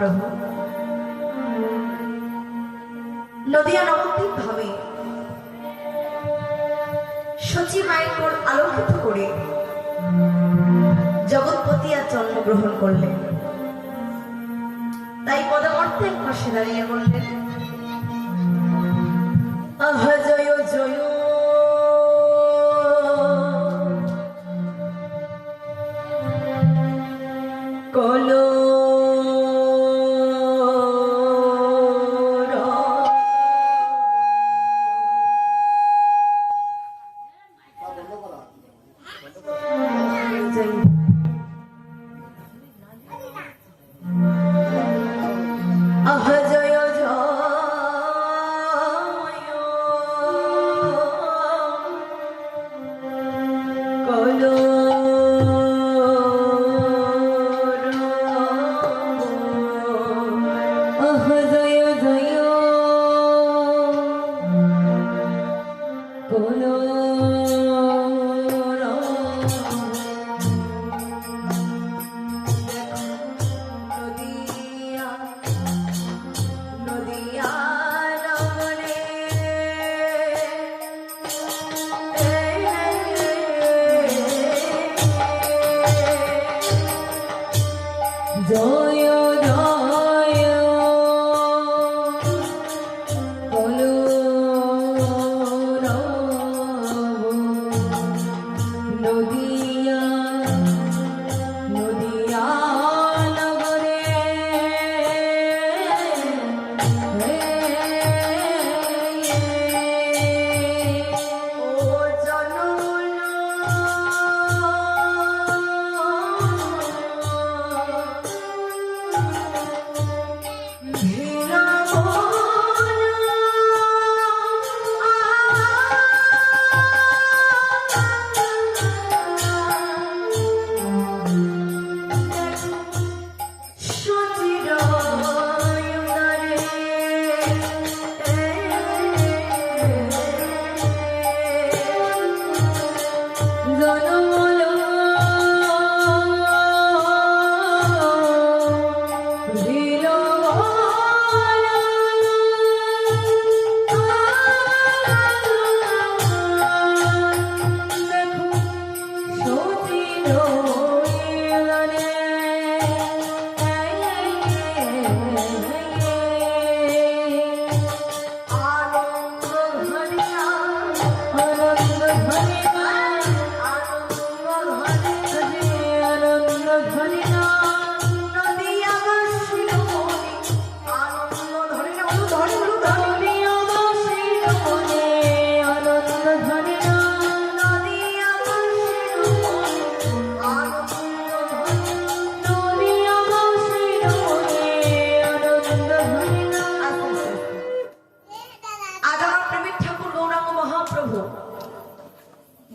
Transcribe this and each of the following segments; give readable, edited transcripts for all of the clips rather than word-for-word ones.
মহাপ্রভু নদিয়া নবদ্বীপ ভাবে সচী মায়ের পর আলোকিত করে জগৎপতি আর জন্মগ্রহণ করলেন। তাই পদমর্থে এক পাশে দাঁড়িয়ে বললেন, আহ জয় জয় কলো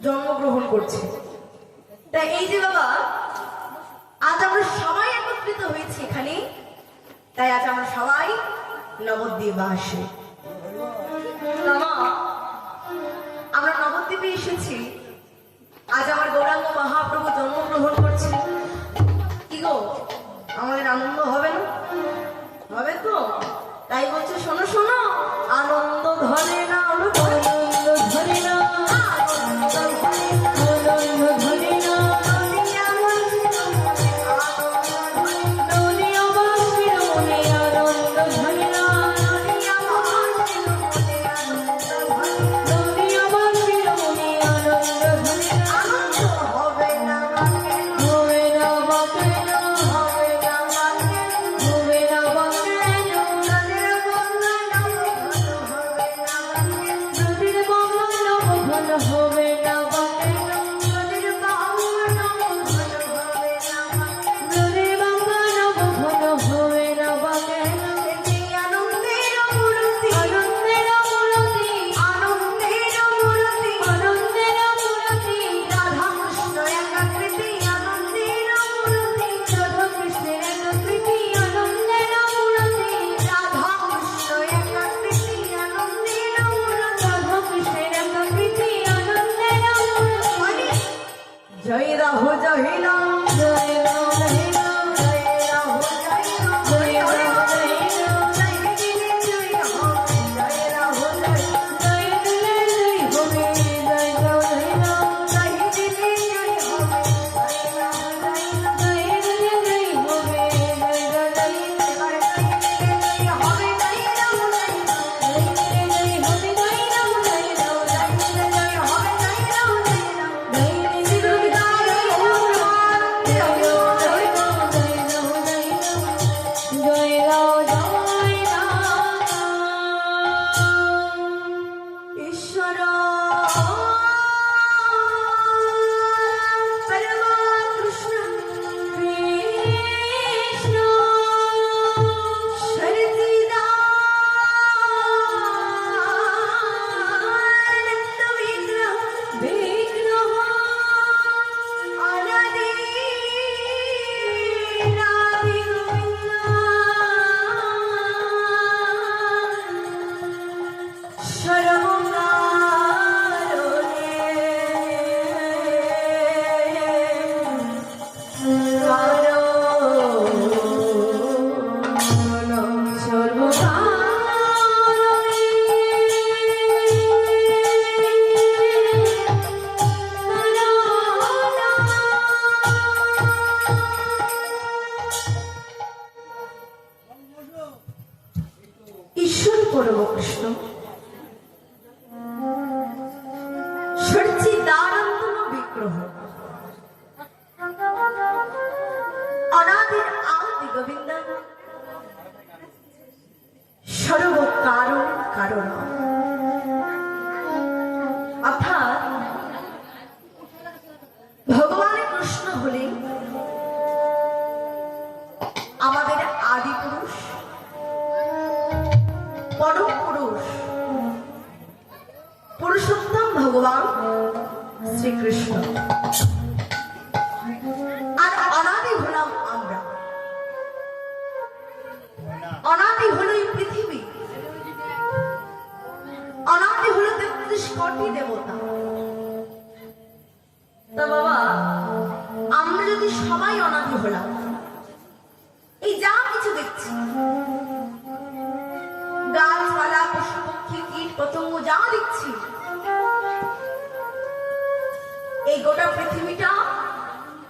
জন্মগ্রহণ করছে। তাই এই যে বাবা আজ আমরা সবাই একত্রিত হয়েছি এখানে, তাই আজ আমরা সবাই নবদ্বীপবাসী। আমরা নবদ্বীপে এসেছি, আজ আমার গৌরাঙ্গ মহাপ্রভু জন্মগ্রহণ করছে। কি গো, আমাদের আনন্দ হবে না? হবে তো? তাই বলছে, শোনো শোনো, আনন্দ ধরে না, আনন্দ ধরে না, जय राहो जय राम जय राम जय राम जय राहो जय राम जय राम সবাই অনাদি হলাম। এই যা কিছু দেখছি, গাছপালা, পশু পক্ষী, কীট পতঙ্গ যা দেখছি, এই গোটা পৃথিবীটা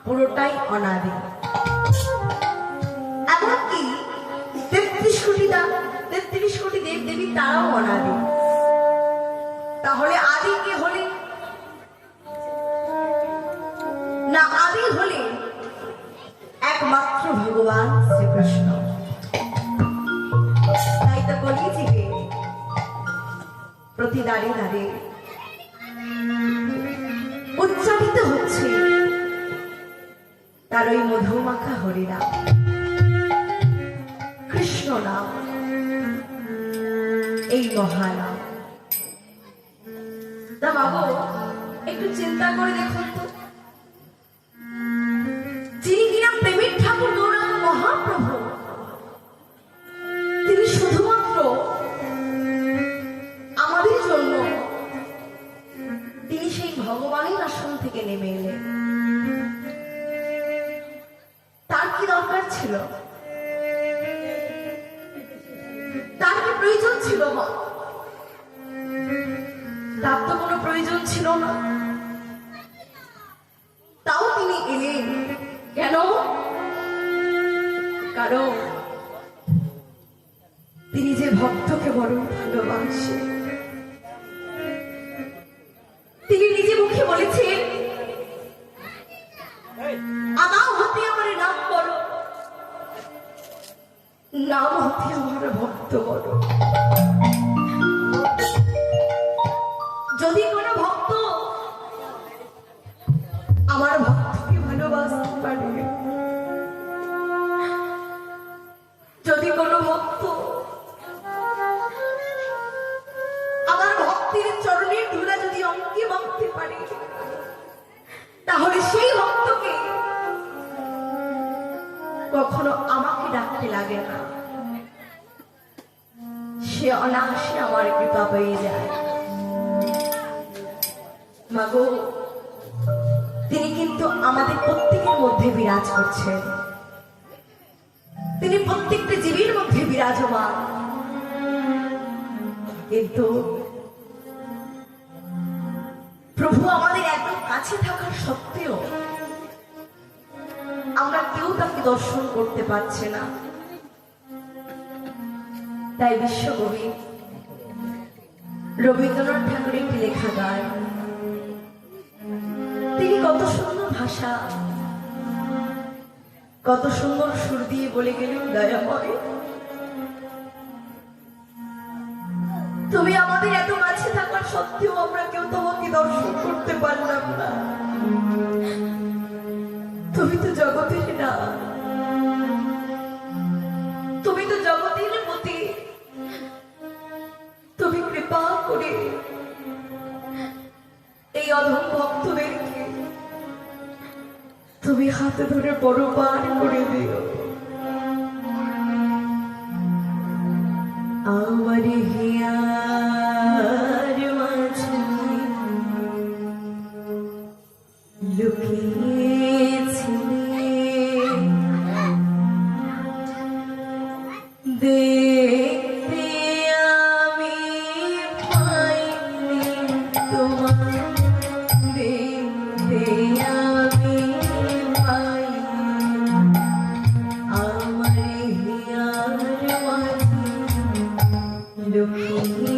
পুরোটাই অনাদি। এমনকি 33 কোটি দেব দেবী তারাও অনাদি। তাহলে আদি কে হলে? না, আদি হলে একমাত্র ভগবান শ্রীকৃষ্ণ। তাই তো বলি যে প্রতি দাঁড়ে দাঁড়ে উচ্চারিত হচ্ছে তার ওই মধুমাখা হরিনাম, কৃষ্ণ নাম, এই মহানাম। তা বাবু একটু চিন্তা করে দেখুন তো, যিনি কিনা প্রেমের ঠাকুর গৌরাঙ্গ মহাপ্রভু, তিনি শুধুমাত্র আমাদের জন্য তিনি সেই ভগবানের আসন থেকে নেমে এলেন। তার কি দরকার ছিল? তার কি প্রয়োজন ছিল? তার তো কোনো প্রয়োজন ছিল না, তাও তিনি এলেন। কেন? কারণ তিনি যে ভক্তকে বড় ভালোবাসে। তিনি নিজে মুখে বলেছেন, আমার হতে আমার নাম বড়, নাম হতে আমার ভক্ত বড়। যদি কোনো ভক্ত আমার ভক্তকে ভালোবাসতে পারে, যদি কোনো ভক্ত আমার ভক্তির চরণের ধুলা যদি অঙ্কে মাখতে পারে, তাহলে সেই ভক্তকে কখনো আমাকে ডাকতে লাগে না, সে অনায়াসে আমার কৃপা পেয়ে যায়। মাগো, তিনি কিন্তু আমাদের প্রত্যেকের মধ্যে বিরাজ করছেন, তিনি প্রত্যেকটা জীবের মধ্যে বিরাজমান। কিন্তু প্রভু আমাদের এত কাছে থাকার সত্ত্বেও আমরা কেউ তাকে দর্শন করতে পারছে না। তাই বিশ্বকবি রবীন্দ্রনাথ ঠাকুর একটি লেখা গায়, তিনি কত সুন্দর ভাষা, কত সুন্দর সুর দিয়ে বলে গেলেন, দয়াময় তুমি আমাদের এত কাছে থাকার সত্ত্বেও আমরা কেউ তোমাকে দর্শন করতে পারলাম না। তুমি তো জগতের না, তুমি তো জগতের প্রতি, তুমি কৃপা করে এই অধম ভক্তদেরকে তুমি হাতে ধরে বড় পার করে দিও। আমার হিয়ার মাঝে লুকিয়েছিলে দেখতে আমি পাইনি তোমার, দেখতে আমি পাইনি আমার হিয়ার মাঝে লুকিয়ে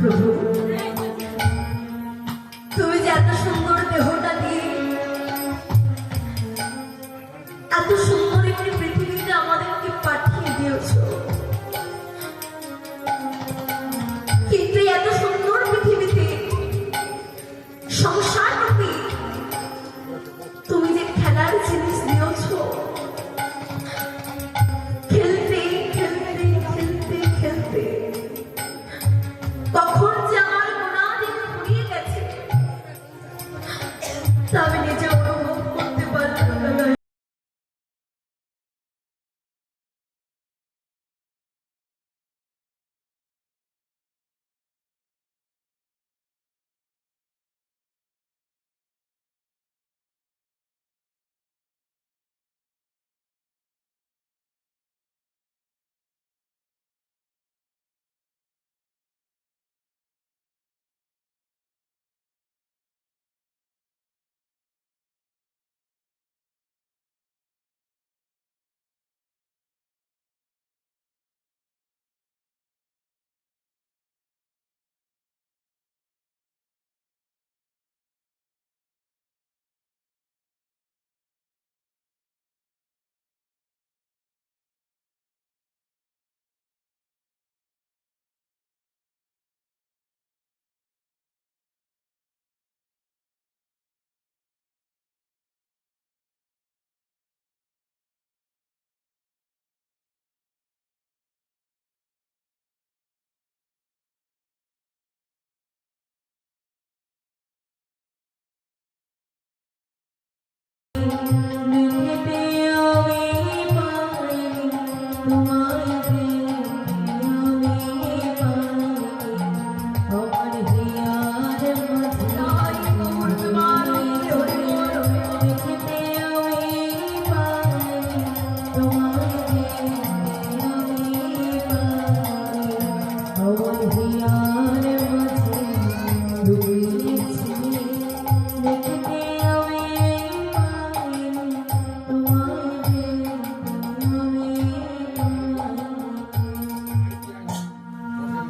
প্রভু, তুমি যে এত সুন্দর দেহটা দিয়ে এত সুন্দর একটি পৃথিবীতে আমাদেরকে পাঠিয়ে দিয়েছো, কিন্তু এত সুন্দর পৃথিবীতে সংসার রূপী তুমি যে খেলার জিনিস দিয়েছো, খেলতে খেলতে খেলতে খেলতে কখন যে আমার গোনাদিন ফুরিয়ে গেছে তা আমি নিজে অনুভব করতে পারলাম না। Looking